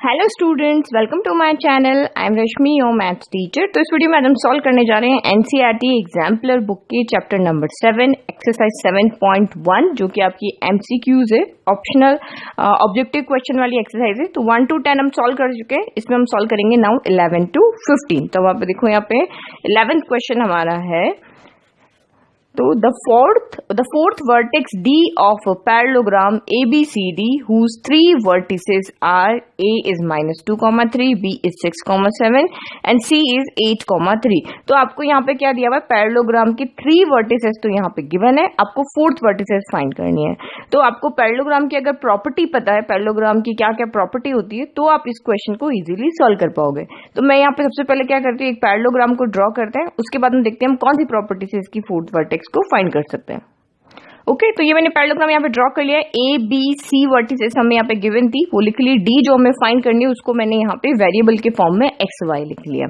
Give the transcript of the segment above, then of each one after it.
Hello students, welcome to my channel. I am Rashmi, your maths teacher. तो इस video में हम सॉल्व करने जा रहे हैं एनसीईआरटी एग्जाम्पलर बुक के चैप्टर नंबर 7 एक्सरसाइज 7.1 जो कि आपकी एमसीक्यूज है, ऑप्शनल ऑब्जेक्टिव क्वेश्चन वाली एक्सरसाइज है। तो 1 to 10 हम सॉल्व कर चुके हैं, इसमें हम सॉल्व करेंगे नाउ 11 to 15। तो आप देखो यहाँ पे 11th क्वेश्चन हमारा है। तो the fourth vertex D of a parallelogram ABCD whose three vertices are A is -2,3, B is 6,7 and C is 8,3। तो आपको यहाँ पे क्या दिया हुआ है, पैरेललोग्राम की 3 वर्टिसेस तो यहाँ पे गिवन है, आपको 4th वर्टिसेस फाइंड करनी है। तो आपको पैरेललोग्राम की अगर प्रॉपर्टी पता है, पैरेललोग्राम की क्या क्या प्रॉपर्टी होती है, तो आप इस क्वेश्चन को इजीली सॉल्व कर पाओगे। तो मैं यहाँ पे सबसे पहले क्या करती हूँ, एक पैरेललोग्राम को ड्रॉ करते हैं, उसके बाद हम देखते हैं हम कौन सी प्रॉपर्टी से इसकी 4th वर्टेक्स को फाइंड कर सकते हैं। ओके, तो ये मैंने पैरेललोग्राम यहाँ पे ड्रॉ कर लिया है। ए बी सी वर्टिसेस हमें यहाँ पे गिवन थी, वो लिख ली। डी जो हमें फाइंड करनी है उसको मैंने यहाँ पे वेरिएबल के फॉर्म में एक्स वाई लिख लिया।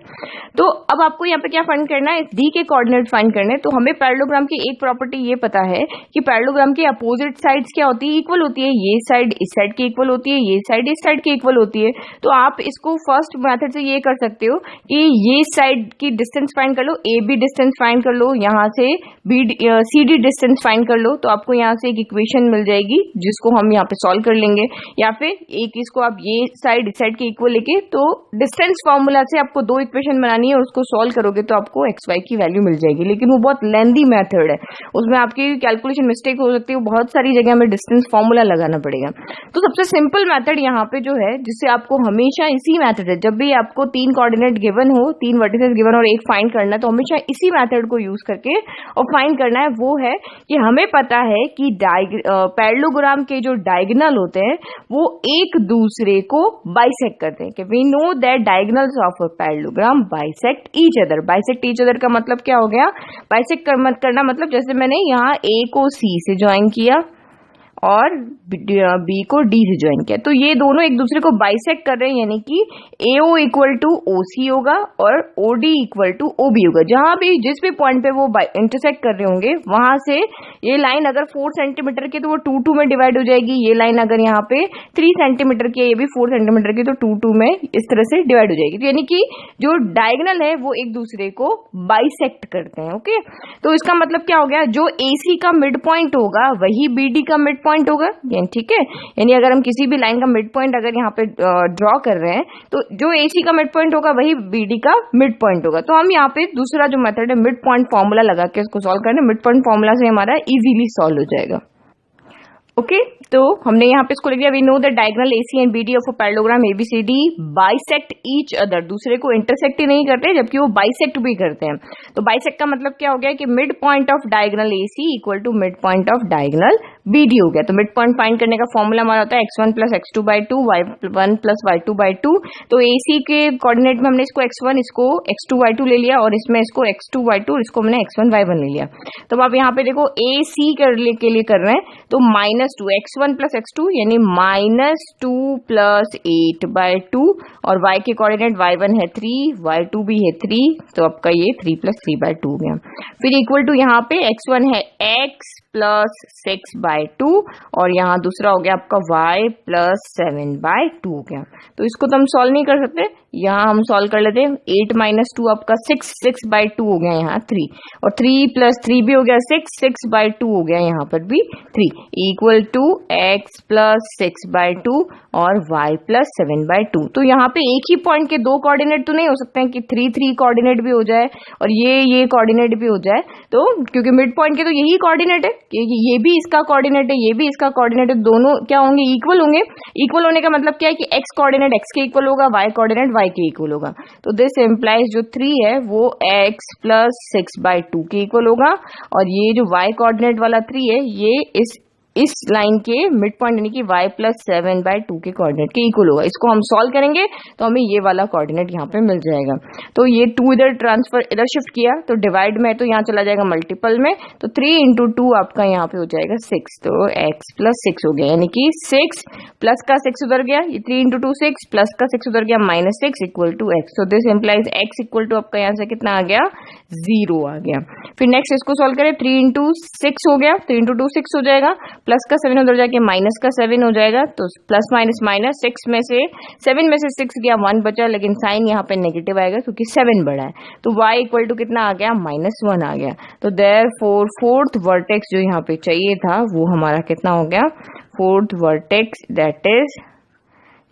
तो अब आपको यहाँ पे क्या फाइंड करना है, डी के कोऑर्डिनेट फाइंड करने हैं। तो हमें पैरेललोग्राम की एक प्रॉपर्टी ये पता है कि पैरेललोग्राम की अपोजिट साइड्स क्या होती है, इक्वल होती है। ये साइड इस साइड की इक्वल होती है, ये साइड इस साइड की इक्वल होती है। तो आप इसको फर्स्ट मेथड से ये कर सकते हो कि ये साइड की डिस्टेंस फाइंड कर लो, ए बी डिस्टेंस फाइंड कर लो, यहाँ से B C D distance find कर लो। तो आपको यहाँ से एक इक्वेशन मिल जाएगी जिसको हम यहाँ पे सॉल्व कर लेंगे, या फिर एक इसको आप ये साइड इस साइड की इक्वल लेके, तो डिस्टेंस फॉर्मूला से आपको 2 इक्वेशन बनानी है और उसको सॉल्व करोगे तो आपको एक्स वाई की वैल्यू मिल जाएगी। लेकिन वो बहुत लेंथी मेथड है, उसमें आपकी कैलकुलेशन मिस्टेक हो सकती है, बहुत सारी जगह में डिस्टेंस फॉर्मूला लगाना पड़ेगा। तो सबसे सिंपल मेथड यहाँ पे जो है, जिससे आपको हमेशा इसी मेथड है, जब भी आपको 3 कोऑर्डिनेट गिवन हो, 3 वर्टिसेस गिवन और एक फाइंड करना है, तो हमेशा इसी मेथड को यूज करके और फाइंड करना है। वो है कि हमें पता है कि पैरेललोग्राम के जो डायगोनल होते हैं वो एक दूसरे को बाइसेक्ट करते हैं। कि we know that diagonals of a parallelogram bisect each other. Bisect each other का मतलब क्या हो गया, बाइसेक्ट करना मतलब जैसे मैंने यहाँ ए को सी से ज्वाइन किया और बी को डी से ज्वाइन किया, तो ये दोनों एक दूसरे को बाइसेक्ट कर रहे हैं, यानी कि AO इक्वल टू OC होगा और OD इक्वल टू OB होगा। जहां भी जिस भी पॉइंट पे वो इंटरसेक्ट कर रहे होंगे, वहां से ये लाइन अगर 4 सेंटीमीटर की तो वो 2 में डिवाइड हो जाएगी। ये लाइन अगर यहाँ पे 3 सेंटीमीटर की है, ये भी 4 सेंटीमीटर की, तो 2 में इस तरह से डिवाइड हो जाएगी। तो यानी कि जो डायगोनल है वो एक दूसरे को बाइसेक्ट करते हैं। ओके, तो इसका मतलब क्या हो गया, जो AC का मिड पॉइंट होगा वही BD का मिड पॉइंट होगा। ठीक है, यानी अगर हम किसी भी लाइन का मिड पॉइंट अगर यहाँ पे ड्रॉ कर रहे हैं, तो जो AC का मिड पॉइंट होगा वही BD का मिड पॉइंट होगा। तो हम यहाँ पे दूसरा जो मेथड है, मिड पॉइंट फॉर्मूला लगा के इसको सॉल्व करना है। मिड पॉइंट फॉर्मूला से हमारा इजीली सॉल्व हो जाएगा। ओके, तो हमने यहाँ पे इसको लिख दिया, we know that diagonal AC and BD of a parallelogram ABCD bisect each other. दूसरे को इंटरसेक्ट ही नहीं करते, जबकि वो बाइसेक्ट भी करते हैं। तो बाइसेक्ट का मतलब क्या हो गया कि mid point of diagonal AC equal to mid point of diagonal BD हो गया। तो मिड पॉइंट फाइंड करने का फॉर्मूला हमारा होता है x1 + x2/2 y1 + y2/2। तो AC के कोऑर्डिनेट में हमने इसको x1, इसको x2y2 ले लिया, और इसमें इसको x2y2, इसको हमने x1 y1 ले लिया। तो आप यहाँ पे देखो AC के लिए कर रहे हैं, तो -2 x1 + x2 यानी -2 + 8/2, और y के कोऑर्डिनेट y1 है 3, y2 भी है 3, तो आपका ये 3 + 3/2 हो गया। फिर इक्वल टू यहाँ पे x1 है x + 6/2, और यहाँ दूसरा हो गया आपका y + 7/2 हो गया। तो इसको तो हम सॉल्व नहीं कर सकते, यहाँ हम सॉल्व कर लेते हैं। 8 - 2 आपका 6/2 हो गया, यहाँ 3, और 3 + 3 भी हो गया 6/2 हो गया, यहाँ पर भी 3 इक्वल टू x + 6/2 और y + 7/2। तो यहाँ पे एक ही पॉइंट के 2 कोऑर्डिनेट तो नहीं हो सकते हैं कि 3 कोऑर्डिनेट भी हो जाए और ये कोऑर्डिनेट भी हो जाए। तो क्योंकि मिड पॉइंट के तो यही कोऑर्डिनेट है कि ये भी इसका कोऑर्डिनेट है, ये भी इसका कोऑर्डिनेट है, दोनों क्या होंगे, इक्वल होंगे। इक्वल होने का मतलब क्या है कि x कोऑर्डिनेट x के इक्वल होगा, y कोऑर्डिनेट y के इक्वल होगा। तो दिस इंप्लाइज जो 3 है वो x + 6/2 के इक्वल होगा, और ये जो y कोऑर्डिनेट वाला 3 है ये इस लाइन के मिड पॉइंट यानी कि y + 7/2 के कोऑर्डिनेट के इक्वल होगा। इसको हम सॉल्व करेंगे तो हमें ये वाला कोऑर्डिनेट यहाँ पे मिल जाएगा। तो ये 2 इधर ट्रांसफर इधर शिफ्ट किया, तो डिवाइड में तो यहाँ चला जाएगा मल्टीपल में, तो 3 × 2 आपका यहाँ पे हो जाएगा 6, तो x + 6 हो गया, यानी कि 6 प्लस का 6 उधर गया, ये 3 × 2 6 प्लस का 6 उधर गया -6 इक्वल टू x। तो this implies x equal to आपका यहाँ से कितना आ गया, 0 आ गया। फिर नेक्स्ट इसको सॉल्व करें, 3 × 6 हो गया, 3 × 2 6 हो जाएगा, प्लस का 7 उधर जाके माइनस का 7 हो जाएगा, तो प्लस माइनस माइनस 6 में से 7 में से 6 गया 1 बचा, लेकिन साइन यहाँ पे नेगेटिव आएगा क्योंकि 7 बड़ा है, तो y इक्वल टू कितना आ गया, -1 आ गया। तो देयरफॉर फोर्थ वर्टेक्स जो यहाँ पे चाहिए था वो हमारा कितना हो गया, fourth vertex that is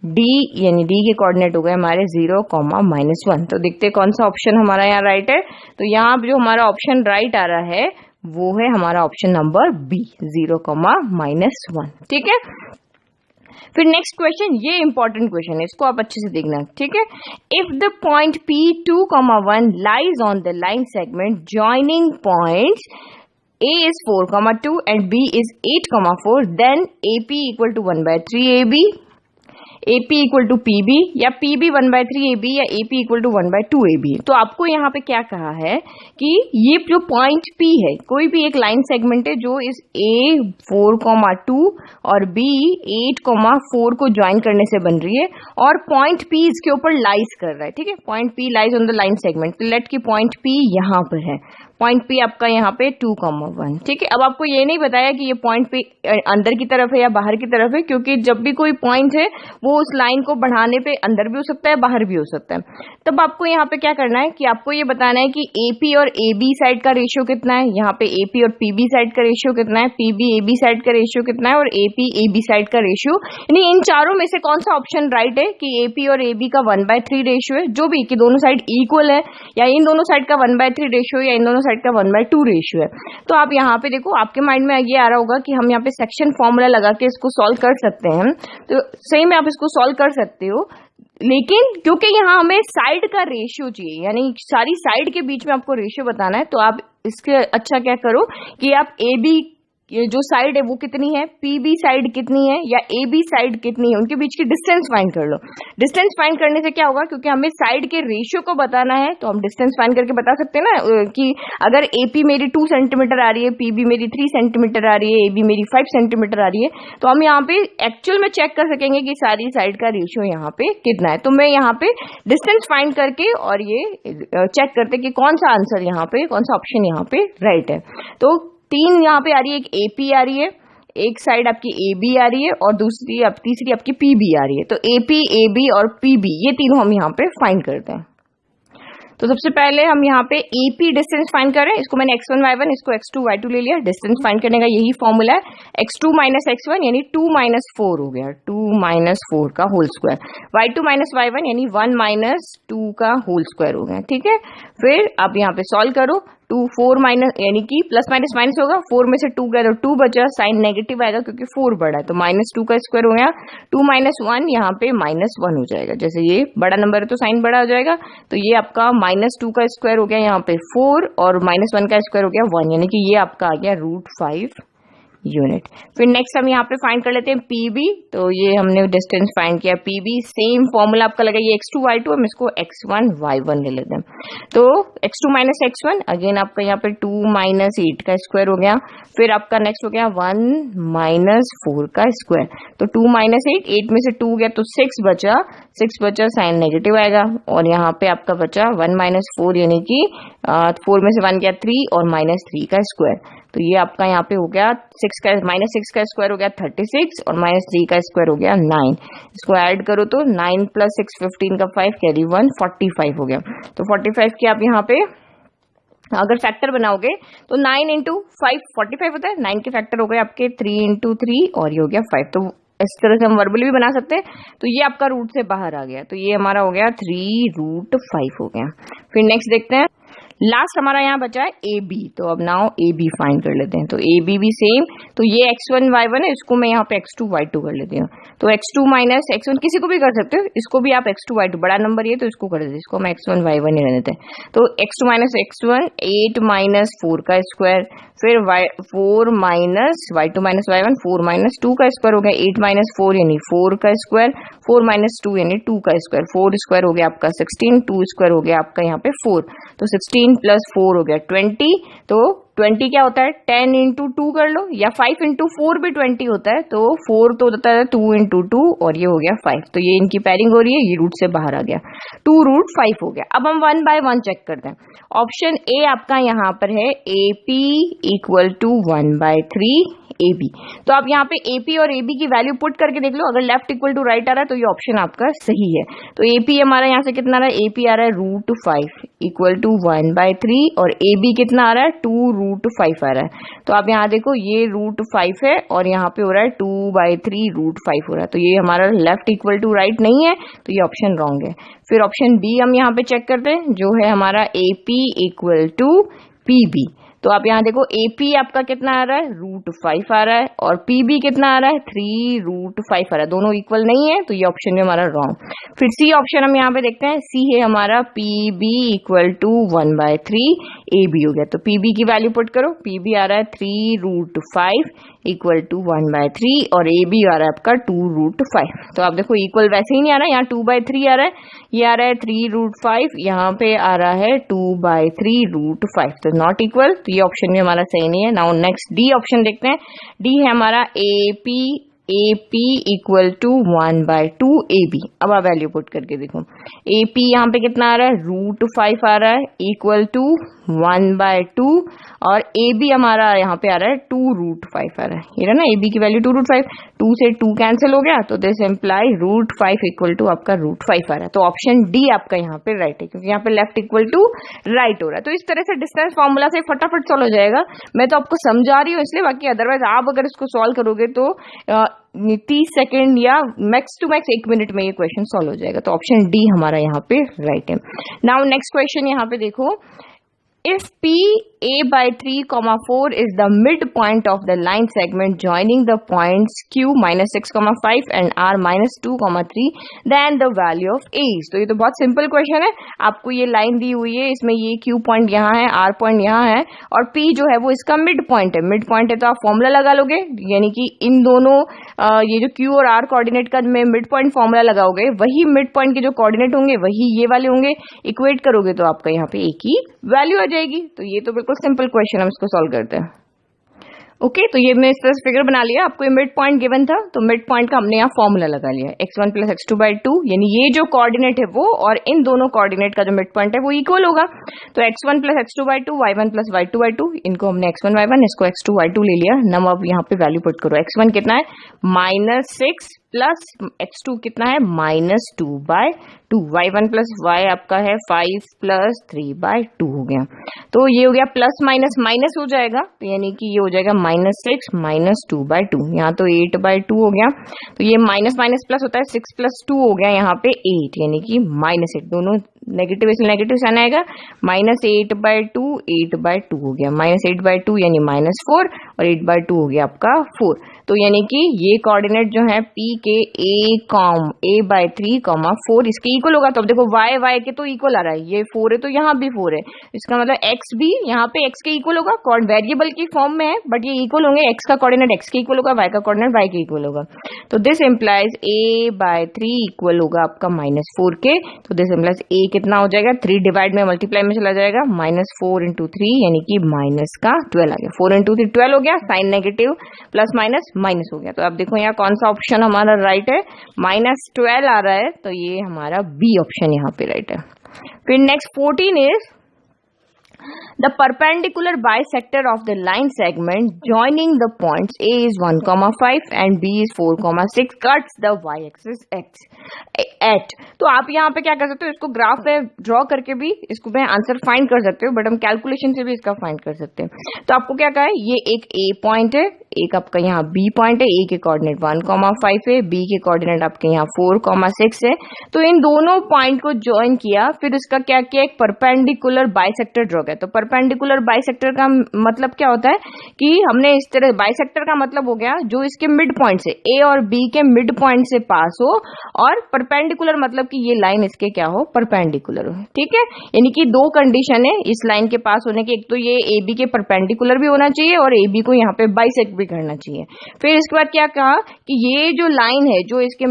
D, यानी D के कोऑर्डिनेट हो गए हमारे 0, -1। तो देखते कौन सा ऑप्शन हमारा यहाँ राइट है। तो यहाँ जो हमारा ऑप्शन राइट आ रहा है वो है हमारा ऑप्शन नंबर बी, 0, -1। ठीक है, फिर नेक्स्ट क्वेश्चन, ये इंपॉर्टेंट क्वेश्चन है, इसको आप अच्छे से देखना। ठीक है, if the point P2, 1 lies on the line segment joining points A is 4, 2 and B is 8, 4, then AP equal to 1/3 AB, AP equal to PB, या PB 1/3 AB, या AP इक्वल टू 1/2 AB। तो आपको यहाँ पे क्या कहा है कि ये जो पॉइंट P है, कोई भी एक लाइन सेगमेंट है जो इस A 4, 2 और B 8, 4 को ज्वाइन करने से बन रही है, और पॉइंट P इसके ऊपर लाइज कर रहा है। ठीक है, point P lies on the line segment, let की पॉइंट P यहाँ पर है, पॉइंट P आपका यहाँ पे 2, 1। ठीक है, अब आपको ये नहीं बताया कि ये पॉइंट P अंदर की तरफ है या बाहर की तरफ है, क्योंकि जब भी कोई पॉइंट है वो उस लाइन को बढ़ाने पे अंदर भी हो सकता है, बाहर भी हो सकता है। तब आपको यहाँ पे क्या करना है कि आपको ये बताना है कि AP और AB साइड का रेशियो कितना है, यहाँ पे AP और PB साइड का रेशियो कितना है, PB AB साइड का रेशियो कितना है, और AP AB साइड का रेशियो, यानी इन चारों में से कौन सा ऑप्शन राइट है कि AP और AB का 1/3 रेशियो है, जो भी कि दोनों साइड इक्वल है, या इन दोनों साइड का 1/3 रेशियो, या इन दोनों साइड का 1/2 रेशियो है। तो आप यहाँ पे देखो, आपके माइंड में ये आ रहा होगा कि हम यहाँ पे सेक्शन फॉर्मूला लगा के इसको सॉल्व कर सकते हैं, तो सही में आप इसको सॉल्व कर सकते हो, लेकिन क्योंकि यहाँ हमें साइड का रेशियो चाहिए, यानी सारी साइड के बीच में आपको रेशियो बताना है, तो आप इसके अच्छा क्या करो कि आप AB ये जो साइड है वो कितनी है, PB साइड कितनी है, या AB साइड कितनी है, उनके बीच की डिस्टेंस फाइंड कर लो। डिस्टेंस फाइंड करने से क्या होगा, क्योंकि हमें साइड के रेशियो को बताना है, तो हम डिस्टेंस फाइंड करके बता सकते हैं ना कि अगर AP मेरी 2 सेंटीमीटर आ रही है, PB मेरी 3 सेंटीमीटर आ रही है, AB मेरी 5 सेंटीमीटर आ रही है, तो हम यहाँ पे एक्चुअल में चेक कर सकेंगे कि सारी साइड का रेशियो यहाँ पे कितना है। तो मैं यहाँ पे डिस्टेंस फाइंड करके और ये चेक करते कि कौन सा आंसर यहाँ पे, कौन सा ऑप्शन यहाँ पे राइट है। तो 3 यहाँ पे आ रही है, एक AP आ रही है, एक साइड आपकी AB आ रही है, और तीसरी आपकी PB आ रही है। तो AP, AB और PB ये तीनों हम यहाँ पे फाइंड करते हैं। तो सबसे पहले हम यहाँ पे AP डिस्टेंस फाइंड कर रहे हैं, इसको मैंने x1 y1, इसको x2 y2 ले लिया। डिस्टेंस फाइंड करने का यही फॉर्मूला है, x2 - x1 यानी 2 - 4 हो गया, 2 - 4 का होल स्क्वायर, y2 - y1 यानी 1 - 2 का होल स्क्वायर हो गया। ठीक है, फिर आप यहाँ पे सॉल्व करो, 2 4 माइनस यानी कि प्लस माइनस माइनस होगा, 4 में से 2 गया तो 2 बचा, साइन नेगेटिव आएगा क्योंकि 4 बड़ा है, तो -2 का स्क्वायर हो गया, 2 - 1 यहाँ पे -1 हो जाएगा। जैसे ये बड़ा नंबर है तो साइन बड़ा हो जाएगा, तो ये आपका -2 का स्क्वायर हो गया यहाँ पे 4, और -1 का स्क्वायर हो गया 1, यानी कि ये आपका आ गया √5 यूनिट। फिर नेक्स्ट हम यहाँ पे फाइंड कर लेते हैं PB, तो ये हमने डिस्टेंस फाइंड किया PB, सेम फॉर्मूला आपका लगा, ये x2 y2, हम इसको x1 y1 ले लेते हैं। तो x2 - x1 अगेन आपका यहाँ पे 2 - 8 का स्क्वायर हो गया, फिर आपका नेक्स्ट हो गया 1 - 4 का स्क्वायर, तो 2 - 8 में से 2 गया तो 6 बचा, साइन नेगेटिव आएगा, और यहाँ पे आपका बचा 1 - 4 यानी कि 4 में से 1 गया 3, और -3 का स्क्वायर, तो ये आपका यहाँ पे हो गया -6 का स्क्वायर हो गया 36, और -3 का स्क्वायर हो गया 9। इसको ऐड करो तो 9 + 6 15 का 5 कैरी 1 45 हो गया। तो 45 की आप यहाँ पे अगर फैक्टर बनाओगे तो 9 × 5 45 होता है, 9 के फैक्टर हो गए आपके 3 × 3, और ये हो गया 5। तो इस तरह से हम वर्बली भी बना सकते हैं। तो ये आपका रूट से बाहर आ गया, तो ये हमारा हो गया 3√5 हो गया। फिर नेक्स्ट देखते हैं, लास्ट हमारा यहाँ बचा है AB, तो अब नाउ AB फाइंड कर लेते हैं। तो AB भी सेम, तो ये x1 y1 है, इसको मैं यहाँ पे x2 y2 कर लेती हूँ। तो x2 - x1 किसी को भी कर सकते हो, इसको भी आप x2 y2, बड़ा नंबर ये तो इसको कर देते हैं, इसको हम x1 y1 ही रहने देते हैं। तो x2 - x1 8 - 4 का स्क्वायर, फिर 4 - y2 - y1 4 - 2 का स्क्वायर हो गया, 8 - 4 यानी 4 का स्क्वायर, 4 - 2 यानी 2 का स्क्वायर, 4 स्क्वायर हो गया आपका 16, 2 स्क्वायर हो गया आपका यहाँ पे 4, तो 16 + 4 हो गया 20। तो 20 क्या होता है, 10 × 2 कर लो, या 5 × 4 भी 20 होता है, तो 4 तो होता है 2 × 2, और ये हो गया 5। तो ये इनकी पैरिंग हो रही है, ये रूट से बाहर आ गया, 2√5 हो गया। अब हम 1 बाय 1 चेक करते हैं। ऑप्शन ए आपका यहाँ पर है AP = 1/3 ए बी। तो आप यहाँ पे ए पी और ए बी की वैल्यू पुट करके देख लो, अगर लेफ्ट इक्वल टू राइट आ रहा है तो ये ऑप्शन आपका सही है। तो ए पी हमारा यहाँ से कितना आ रहा है, ए पी आ रहा है √5 इक्वल टू 1/3 और ए बी कितना आ रहा है 2√5 आ रहा है। तो आप यहाँ देखो ये √5 है और यहाँ पे हो रहा है 2/3 √5 हो रहा है, तो ये हमारा लेफ्ट इक्वल टू राइट नहीं है, तो ये ऑप्शन रॉन्ग है। फिर ऑप्शन बी हम यहाँ पे चेक करते हैं, जो है हमारा A P equal to P B. तो आप यहाँ देखो ए पी आपका कितना आ रहा है √5 आ रहा है और पी बी कितना आ रहा है 3√5 आ रहा है, दोनों इक्वल नहीं है, तो ये ऑप्शन भी हमारा रॉन्ग। फिर सी ऑप्शन हम यहाँ पे देखते हैं, सी है हमारा P B equal to 1/3 A B हो गया। तो पी बी की वैल्यू पुट करो, पी बी आ रहा है 3√5 इक्वल टू 1/3 और ए बी आ रहा है आपका 2√5। तो आप देखो इक्वल वैसे ही नहीं आ रहा है, यहाँ 2/3 आ रहा है, ये आ रहा है 3√5, यहाँ पे आ रहा है 2/3√5, तो नॉट इक्वल, तो ये ऑप्शन भी हमारा सही नहीं है। नाउ नेक्स्ट डी ऑप्शन देखते हैं, डी है हमारा A P equal to 1/2 A B. अब आप वैल्यू पुट करके देखो, ए पी यहाँ पे कितना आ रहा है √5 आ रहा है इक्वल टू 1/2 और ए बी हमारा यहाँ पे आ रहा है 2√5 आ रहा है, ये रहा ना ए बी की वैल्यू 2√5, 2 से 2 कैंसिल हो गया, तो दिस इम्प्लाई √5 इक्वल टू आपका √5 आ रहा है। तो ऑप्शन डी आपका यहाँ पे राइट है, क्योंकि यहाँ पे लेफ्ट इक्वल टू राइट हो रहा है। तो इस तरह से डिस्टेंस फॉर्मूला से फटाफट सॉल्व हो जाएगा, मैं तो आपको समझा रही हूँ इसलिए, बाकी अदरवाइज आप अगर इसको सॉल्व करोगे तो 30 सेकेंड या मैक्स टू मैक्स 1 मिनट में ये क्वेश्चन सॉल्व हो जाएगा। तो ऑप्शन डी हमारा यहाँ पे राइट है। नाउ नेक्स्ट क्वेश्चन यहाँ पे देखो, if p a/3, 4 is the midpoint of the line segment joining the points q -6, 5 and r -2, 3, then the value of a is। तो ये तो बहुत सिंपल क्वेश्चन है, आपको ये लाइन दी हुई है, इसमें ये q पॉइंट यहाँ है, r पॉइंट यहाँ है और p जो है वो इसका मिड पॉइंट है। मिड पॉइंट है तो आप फॉर्मूला लगा लोगे, यानी कि इन दोनों ये जो q और r कोऑर्डिनेट का में मिड पॉइंट फॉर्मूला लगाओगे, वही मिड पॉइंट के जो कोऑर्डिनेट होंगे वही ये वाले होंगे, इक्वेट करोगे तो आपका यहाँ पे a की वैल्यू आ जाएगी। तो ये तो बिल्कुल सिंपल क्वेश्चन, हम इसको सॉल्व करते हैं। ओके, तो ये मैं इस तरह से फिगर बना लिया, आपको ये मिड पॉइंट गिवन था, तो मिड पॉइंट का हमने यहाँ फॉर्मूला लगा लिया, x1 + x2/2, यानी ये जो कोऑर्डिनेट है वो और इन दोनों कोऑर्डिनेट का जो मिड पॉइंट है वो इक्वल होगा। तो x1 + x2/2, y1 + y2/2, इनको हमने x1 y1, इसको x2 y2 ले लिया। नम अब यहाँ पे वैल्यू पुट करो, x1 कितना है -6 प्लस x2 कितना है -2/2, y1 + y आपका है 5 + 3/2 हो गया। तो ये हो गया प्लस माइनस माइनस हो जाएगा, तो यानी कि ये हो जाएगा -6 - 2/2, यहाँ तो 8/2 हो गया। तो ये माइनस माइनस प्लस होता है, 6 + 2 हो गया यहाँ पे 8, यानी कि -8, दोनों नेगेटिव इसलिए नेगेटिव साइन आएगा, -8/2 8/2 हो गया, -8/2 यानी -4 और 8/2 हो गया आपका 4। तो यानी कि ये कोऑर्डिनेट जो है P के a/3, 4 इसके इक्वल होगा। तो अब देखो y के तो इक्वल आ रहा है, ये 4 है तो यहाँ भी 4 है, इसका मतलब x भी यहाँ पे x के इक्वल होगा, वेरिएबल की फॉर्म में है बट ये इक्वल होंगे, x का कोऑर्डिनेट x के इक्वल होगा, y का कोऑर्डिनेट y के इक्वल होगा। तो दिस इम्प्लाइज a/3 इक्वल होगा आपका -4 के। तो दिस इम्प्लाइज a कितना हो जाएगा, 3 डिवाइड में मल्टीप्लाई में चला जाएगा, -4 × 3 यानी कि -12 आ गया, 4 × 3 12 हो गया, sine negative plus minus minus हो गया। तो अब देखो यहाँ कौन सा ऑप्शन हमारा राइट है, -12 आ रहा है, तो ये हमारा बी ऑप्शन यहाँ पे राइट है। फिर next 14 is the perpendicular bisector of the line segment joining the points A is 1,5 and B is 4,6 cuts the y-axis at। तो आप यहाँ पे क्या कर सकते हो, इसको ग्राफ में ड्रॉ करके भी इसको मैं आंसर फाइंड कर सकते हो, बट हम कैलकुलेशन से भी इसका फाइंड कर सकते हैं। तो आपको क्या कहा है, ये एक A पॉइंट है, एक आपका यहाँ B पॉइंट है, A के कोऑर्डिनेट 1,5 है, B के कोऑर्डिनेट आपके यहाँ 4,6 है। तो इन दोनों पॉइंट को ज्वाइन किया, फिर इसका क्या किया, एक परपेंडिकुलर बाइसेक्टर ड्रॉ किया। तो परपेंडिकुलर बाइसेक्टर का मतलब क्या होता है कि हमने इस तरह, बाइसेक्टर का मतलब हो गया जो इसके मिड पॉइंट से A और B के मिड पॉइंट से पास हो, और परपेंडिकुलर मतलब कि ये लाइन इसके क्या हो, परपेंडिकुलर हो। ठीक है, यानी कि दो कंडीशन है इस लाइन के पास होने की, एक तो ये AB के परपेंडिकुलर भी होना चाहिए और AB को यहाँ पे बाइसेक्ट भी करना चाहिए। फिर इसके बाद क्या कहा कि ये जो लाइन है, जो इसके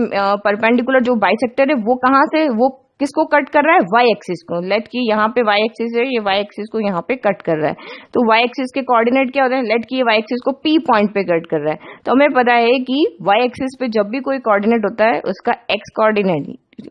परपेंडिकुलर जो बाइसेक्टर है, वो कहाँ से, वो किसको कट कर रहा है, वाई एक्सिस को। लेट की यहाँ पे वाई एक्सिस है, ये वाई एक्सिस को यहाँ पे कट कर रहा है। तो वाई एक्सिस के कोऑर्डिनेट क्या होते हैं, लेट की ये वाई एक्सिस को पी पॉइंट पे कट कर रहा है। तो हमें पता है कि वाई एक्सिस पे जब भी कोई कोऑर्डिनेट होता है उसका एक्स कोऑर्डिनेट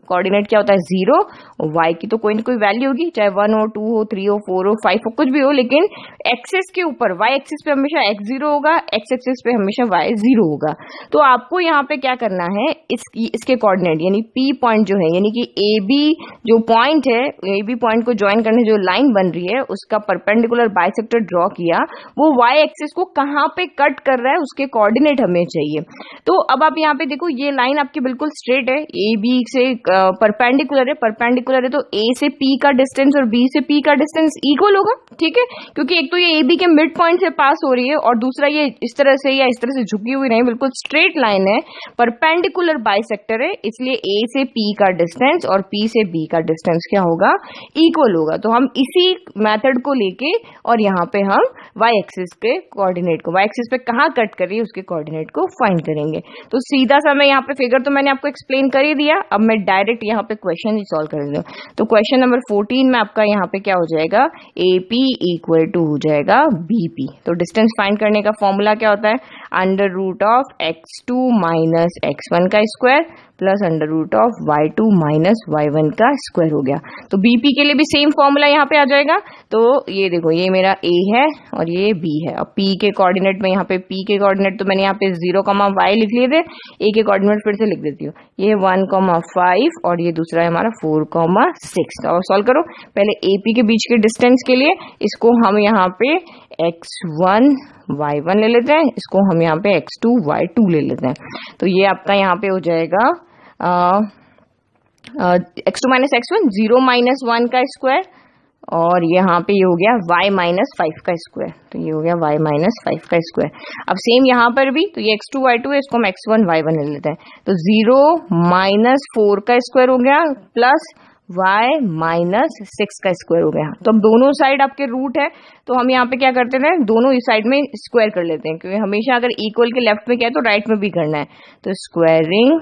कोऑर्डिनेट क्या होता है 0, और y की तो कोई ना कोई वैल्यू होगी, चाहे 1 हो, 2 हो, 3 हो, 4 हो, 5 हो, कुछ भी हो, लेकिन एक्सिस के ऊपर y एक्सिस पे हमेशा x 0 होगा, x एक्सिस पे हमेशा y 0 होगा। तो आपको यहाँ पे क्या करना है, इसके कोऑर्डिनेट यानी p पॉइंट जो है, यानी कि AB जो पॉइंट है, AB पॉइंट को ज्वाइन करने जो लाइन बन रही है उसका परपेंडिकुलर बाइसेक्टर ड्रॉ किया, वो y एक्सिस को कहाँ पे कट कर रहा है उसके कोऑर्डिनेट हमें चाहिए। तो अब आप यहाँ पे देखो, ये लाइन आपकी बिल्कुल स्ट्रेट है, AB से परपेंडिकुलर है, तो A से P का डिस्टेंस और B से P का डिस्टेंस इक्वल होगा, ठीक है, क्योंकि एक तो ये AB के मिड पॉइंट से पास हो रही है और दूसरा ये इस तरह से या इस तरह से झुकी हुई नहीं, बिल्कुल स्ट्रेट लाइन है, परपेंडिकुलर बाइसेक्टर है, इसलिए A से P का डिस्टेंस और P से B का डिस्टेंस क्या होगा, इक्वल होगा। तो हम इसी मेथड को लेके और यहाँ पे हम y एक्सिस के कोऑर्डिनेट को, y एक्सिस पे कहाँ कट कर रही है उसके कोऑर्डिनेट को फाइंड करेंगे। तो सीधा सा मैं यहाँ पे फिगर तो मैंने आपको एक्सप्लेन कर ही दिया, अब मैं डायरेक्ट यहाँ पे क्वेश्चन ही सॉल्व कर रही हूँ। तो क्वेश्चन नंबर 14 में आपका यहाँ पे क्या हो जाएगा, AP इक्वल टू हो जाएगा BP। तो डिस्टेंस फाइंड करने का फॉर्मूला क्या होता है, under root of x2 minus x1 का square plus under root of y2 minus y1 का स्क्वायर हो गया। तो BP के लिए भी सेम फॉर्मूला यहाँ पे आ जाएगा। तो ये देखो, ये मेरा A है और ये B है। अब P के कोऑर्डिनेट में यहाँ पे P के कोऑर्डिनेट तो मैंने यहाँ पे 0, y लिख लिए थे, A के कोऑर्डिनेट फिर से लिख देती हूँ, ये 1,5 और ये दूसरा है हमारा 4,6। तो सॉल्व करो, पहले AP के बीच के डिस्टेंस के लिए इसको हम यहाँ पे x1 y1 ले लेते हैं, इसको हम यहाँ पे x2 y2 ले लेते हैं। तो ये आपका यहाँ पे हो जाएगा x2 माइनस x1, 0 माइनस 1 का स्क्वायर, और यहाँ पे ये हो गया y माइनस 5 का स्क्वायर। तो ये हो गया y माइनस 5 का स्क्वायर। अब सेम यहाँ पर भी, तो ये x2 y2 है, इसको हम x1 y1 ले लेते हैं। तो 0 माइनस 4 का स्क्वायर हो गया प्लस y माइनस 6 का स्क्वायर हो गया। तो अब दोनों साइड आपके रूट है, तो हम यहाँ पे क्या करते हैं, दोनों इस साइड में स्क्वायर कर लेते हैं, क्योंकि हमेशा अगर इक्वल के लेफ्ट में क्या है तो राइट में भी करना है। तो स्क्वायरिंग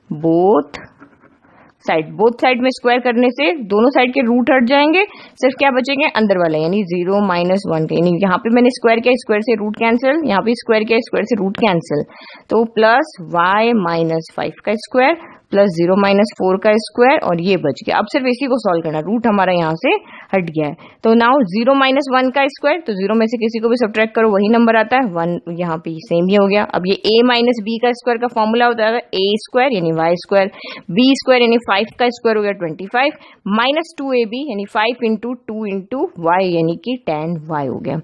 बोथ साइड में स्क्वायर करने से दोनों साइड के रूट हट जाएंगे, सिर्फ क्या बचेंगे, अंदर वाले, यानी 0 माइनस 1 के, यानी यहाँ पे मैंने स्क्वायर किया, स्क्वायर से रूट कैंसिल, यहाँ पे स्क्वायर किया, स्क्वायर से रूट कैंसिल। तो प्लस y माइनस 5 का स्क्वायर प्लस 0 माइनस 4 का स्क्वायर, और ये बच गया। अब सिर्फ इसी को सॉल्व करना, रूट हमारा यहाँ से हट गया है। तो नाउ 0 माइनस 1 का स्क्वायर, तो 0 में से किसी को भी सब्ट्रैक्ट करो वही नंबर आता है, 1 यहाँ पे सेम ही हो गया। अब ये a माइनस b का स्क्वायर का फॉर्मूला होता है a स्क्वायर यानी y स्क्वायर, b स्क्वायर यानी 5 का स्क्वायर हो गया 25, माइनस 2ab यानी 5 इंटू 2 इंटू y यानी कि 10y हो गया।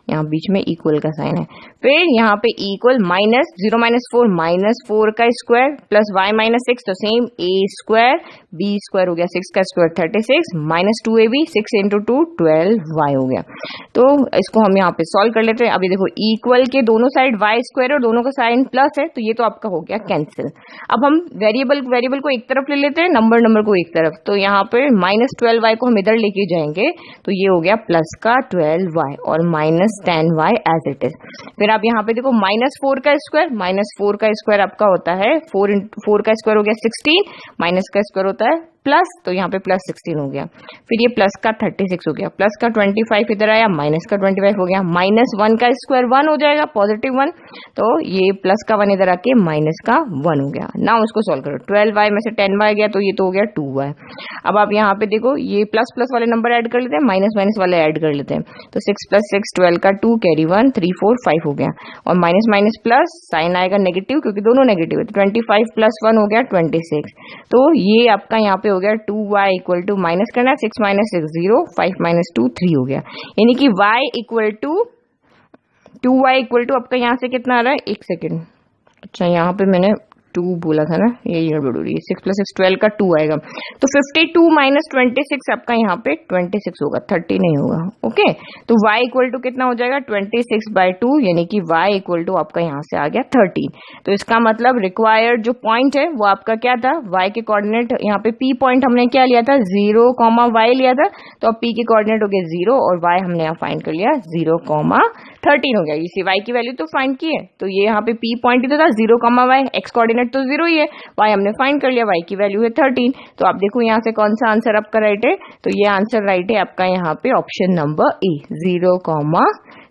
यहाँ बीच में इक्वल का साइन है। फिर यहाँ पे इक्वल माइनस 0 माइनस 4 माइनस 4 का स्क्वायर प्लस y माइनस 6, तो same a square, b square हो गया 6 का square 36, minus 2ab 6 into 2 12y हो गया। तो इसको हम यहाँ पे सॉल्व कर लेते हैं। अभी देखो, इक्वल के दोनों साइड y स्क्वायर और दोनों का साइन प्लस है, तो ये तो आपका हो गया कैंसिल। अब हम वेरिएबल को एक तरफ ले लेते हैं, नंबर को एक तरफ। तो यहाँ पे माइनस 12y को हम इधर लेके जाएंगे, तो ये हो गया प्लस का 12y और minus 10y as it is. फिर आप यहाँ पे देखो, माइनस 4 का स्क्वायर आपका होता है 4 का स्क्वायर हो गया 16, माइनस का स्क्वायर होता है प्लस, तो यहाँ पे प्लस 16 हो गया। फिर ये प्लस का 36 हो गया, प्लस का 25 इधर आया, माइनस का 25 हो गया, माइनस 1 का स्क्वायर 1 हो जाएगा, पॉजिटिव 1, तो ये प्लस का 1 इधर आके माइनस का 1 हो गया। ना उसको सॉल्व करो, 12y में से 10y गया, तो ये तो हो गया 2y। अब आप यहाँ पे देखो, ये प्लस प्लस वाले नंबर ऐड कर लेते हैं, माइनस माइनस वाले ऐड कर लेते हैं। तो 6 प्लस 6 12 का 2 कैरी 1 3 4 5 हो गया, और माइनस माइनस प्लस साइन आएगा नेगेटिव, क्योंकि दोनों नेगेटिव है, तो 25 प्लस 1 हो गया 26। तो ये आपका यहाँ पे हो गया 2y इक्वल टू, माइनस करना है, 6 माइनस 6 0, 5 माइनस 2 3 हो गया, यानी कि y equal to 2y equal to आपका यहाँ से कितना आ रहा है, एक सेकेंड, अच्छा यहाँ पे मैंने 2 बोला था ना, ये गड़बड़ हो रही है, 6 प्लस 6 12 का 2 आएगा, तो 52 माइनस 26 आपका यहाँ पे 26 होगा, 30 नहीं होगा। ओके, तो y इक्वल टू कितना हो जाएगा 26/2, यानी कि y इक्वल टू आपका यहाँ से आ गया 13। तो इसका मतलब रिक्वायर्ड जो पॉइंट है वो आपका क्या था, y के कोऑर्डिनेट, यहाँ पे p पॉइंट हमने क्या लिया था 0, y लिया था, तो अब p के कोऑर्डिनेट हो गया 0 और y हमने यहाँ फाइंड कर लिया 0, 13 हो गया। इसी y की वैल्यू तो फाइंड की है, तो ये यहाँ पे p पॉइंट ही तो था 0, y, x कोऑर्डिनेट तो 0 ही है, y हमने फाइंड कर लिया, y की वैल्यू है 13। तो आप देखो यहाँ से कौन सा आंसर आपका राइट है, तो ये आंसर राइट है आपका यहाँ पे ऑप्शन नंबर ए, 0,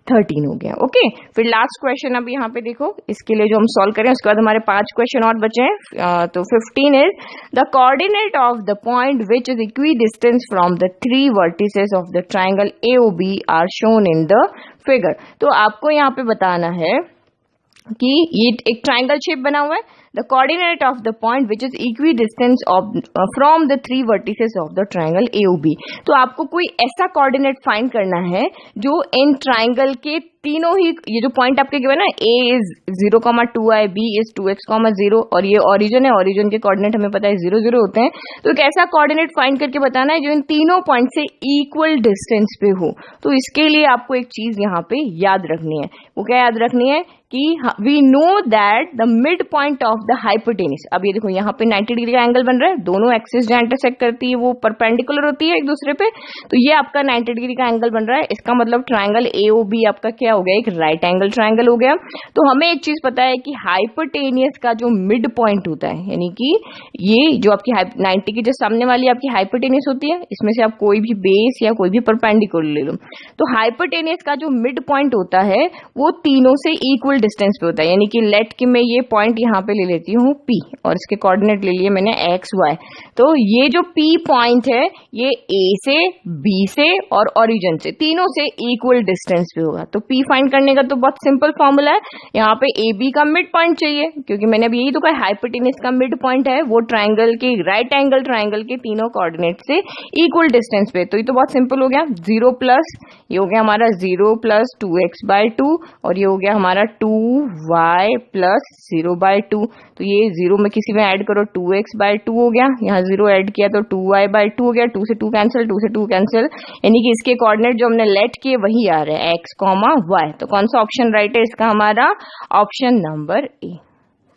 13 हो गया। ओके, फिर लास्ट क्वेश्चन अब यहाँ पे देखो, इसके लिए जो हम सॉल्व करें उसके बाद हमारे 5 क्वेश्चन और बचे हैं। तो 15 is the coordinate of the point which is equi distance from the 3 vertices of the triangle AOB are shown in the figure. तो आपको यहाँ पे बताना है कि ये एक ट्राइंगल शेप बना हुआ है, the coordinate of the point which is equi distance of from the 3 vertices of the triangle AOB। तो आपको कोई ऐसा कोऑर्डिनेट फाइंड करना है जो इन ट्राइंगल के तीनों ही, ये जो पॉइंट आपके गिवन है, A is 0,2i, B is 2x, 0, और ये ओरिजिन है, ओरिजिन के कोऑर्डिनेट हमें पता है 0, 0 होते हैं। तो एक ऐसा कोऑर्डिनेट फाइंड करके बताना है जो इन तीनों पॉइंट से इक्वल डिस्टेंस पे हो। तो इसके लिए आपको एक चीज यहाँ पे याद रखनी है। वो क्या याद रखनी है कि we know that the mid point of the hypotenuse. अब ये देखो यहाँ पे 90 डिग्री का एंगल बन रहा है, दोनों एक्सिस जहाँ इंटरसेक्ट करती है वो परपेंडिकुलर होती है एक दूसरे पे। तो ये आपका 90 डिग्री का एंगल बन रहा है, इसका मतलब ट्राइंगल AOB आपका क्या हो गया, एक राइट एंगल ट्राइंगल हो गया। तो हमें एक चीज पता है कि हाइपोटेनियस का जो मिड पॉइंट होता है, यानी कि ये जो आपकी 90 की जो सामने वाली आपकी हाइपोटेनियस होती है, इसमें से आप कोई भी बेस या कोई भी परपेंडिकुलर ले लो। तो हाइपोटेनियस का जो मिड पॉइंट होता है वो तीनों से इक्वल डिस्टेंस पे होता है, यानी कि लेट कि मैं ये पॉइंट यहाँ पे ले लेती हूँ P, और इसके कोऑर्डिनेट ले लिए मैंने x, y। तो ये जो P पॉइंट है ये A से, B से और ओरिजिन से, तीनों से इक्वल डिस्टेंस पे होगा। तो P फाइंड करने का तो बहुत सिंपल फॉर्मूला है, यहाँ पे AB का मिड पॉइंट चाहिए, क्योंकि मैंने अभी यही तो कहा हाइपोटेन्यूज का मिड पॉइंट है वो ट्राइंगल के, राइट एंगल ट्राइंगल के तीनों कोऑर्डिनेट से इक्वल डिस्टेंस पे। तो ये तो बहुत सिंपल हो गया, 0 प्लस ये हो गया हमारा 0 प्लस 2x/2, और ये हो गया हमारा 2y प्लस 0/2। तो ये 0 में किसी में ऐड करो 2x/2 हो गया, यहाँ 0 ऐड किया तो 2y/2 हो गया, 2 से 2 कैंसिल, 2 से 2 कैंसिल, यानी कि इसके कोऑर्डिनेट जो हमने लेट किए वही आ रहे हैं x, y। तो कौन सा ऑप्शन राइट है इसका, हमारा ऑप्शन नंबर ए।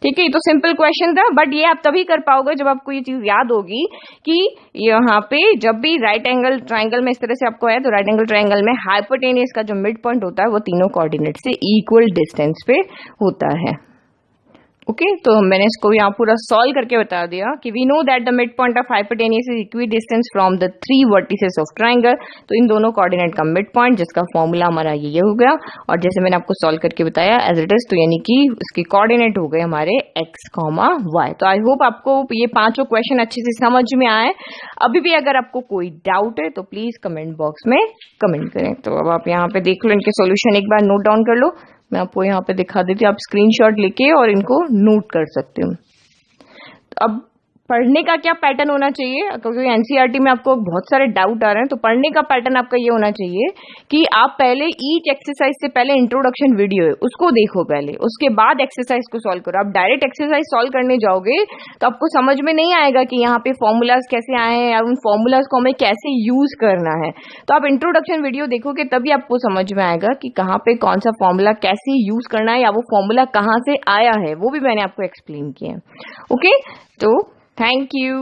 ठीक है, ये तो सिंपल क्वेश्चन था, बट ये आप तभी कर पाओगे जब आपको ये चीज याद होगी कि यहाँ पे जब भी राइट एंगल ट्राइंगल में इस तरह से आपको है, तो राइट एंगल ट्राइंगल में हाइपोटेनियस का जो मिड पॉइंट होता है वो तीनों कोऑर्डिनेट से इक्वल डिस्टेंस पे होता है। ओके, तो मैंने इसको यहाँ पूरा सॉल्व करके बता दिया कि we know that the mid point of hypotenuse is equi distance from the 3 vertices of triangle. तो इन दोनों कोऑर्डिनेट का मिड पॉइंट, जिसका फॉर्मूला हमारा ये हो गया, और जैसे मैंने आपको सॉल्व करके बताया एज इट इज, तो यानी कि इसके कोऑर्डिनेट हो गए हमारे x, y। तो आई होप आपको ये पांचों क्वेश्चन अच्छे से समझ में आए। अभी भी अगर आपको कोई डाउट है तो प्लीज कमेंट बॉक्स में कमेंट करें। तो अब आप यहाँ पे देख लो, इनके सोल्यूशन एक बार नोट डाउन कर लो, मैं आपको यहाँ पे दिखा देती हूँ, आप स्क्रीनशॉट लेके और इनको नोट कर सकते हो। अब पढ़ने का क्या पैटर्न होना चाहिए, क्योंकि एनसीईआरटी में आपको बहुत सारे डाउट आ रहे हैं, तो पढ़ने का पैटर्न आपका ये होना चाहिए कि आप पहले ईच एक्सरसाइज से पहले इंट्रोडक्शन वीडियो है उसको देखो पहले, उसके बाद एक्सरसाइज को सॉल्व करो। आप डायरेक्ट एक्सरसाइज सॉल्व करने जाओगे तो आपको समझ में नहीं आएगा कि यहाँ पे फॉर्मूलाज कैसे आए हैं या उन फॉर्मूलाज को हमें कैसे यूज करना है। तो आप इंट्रोडक्शन वीडियो देखोगे तभी आपको समझ में आएगा कि कहाँ पे कौन सा फॉर्मूला कैसे यूज करना है, या वो फॉर्मूला कहाँ से आया है, वो भी मैंने आपको एक्सप्लेन किया। ओके, तो thank you.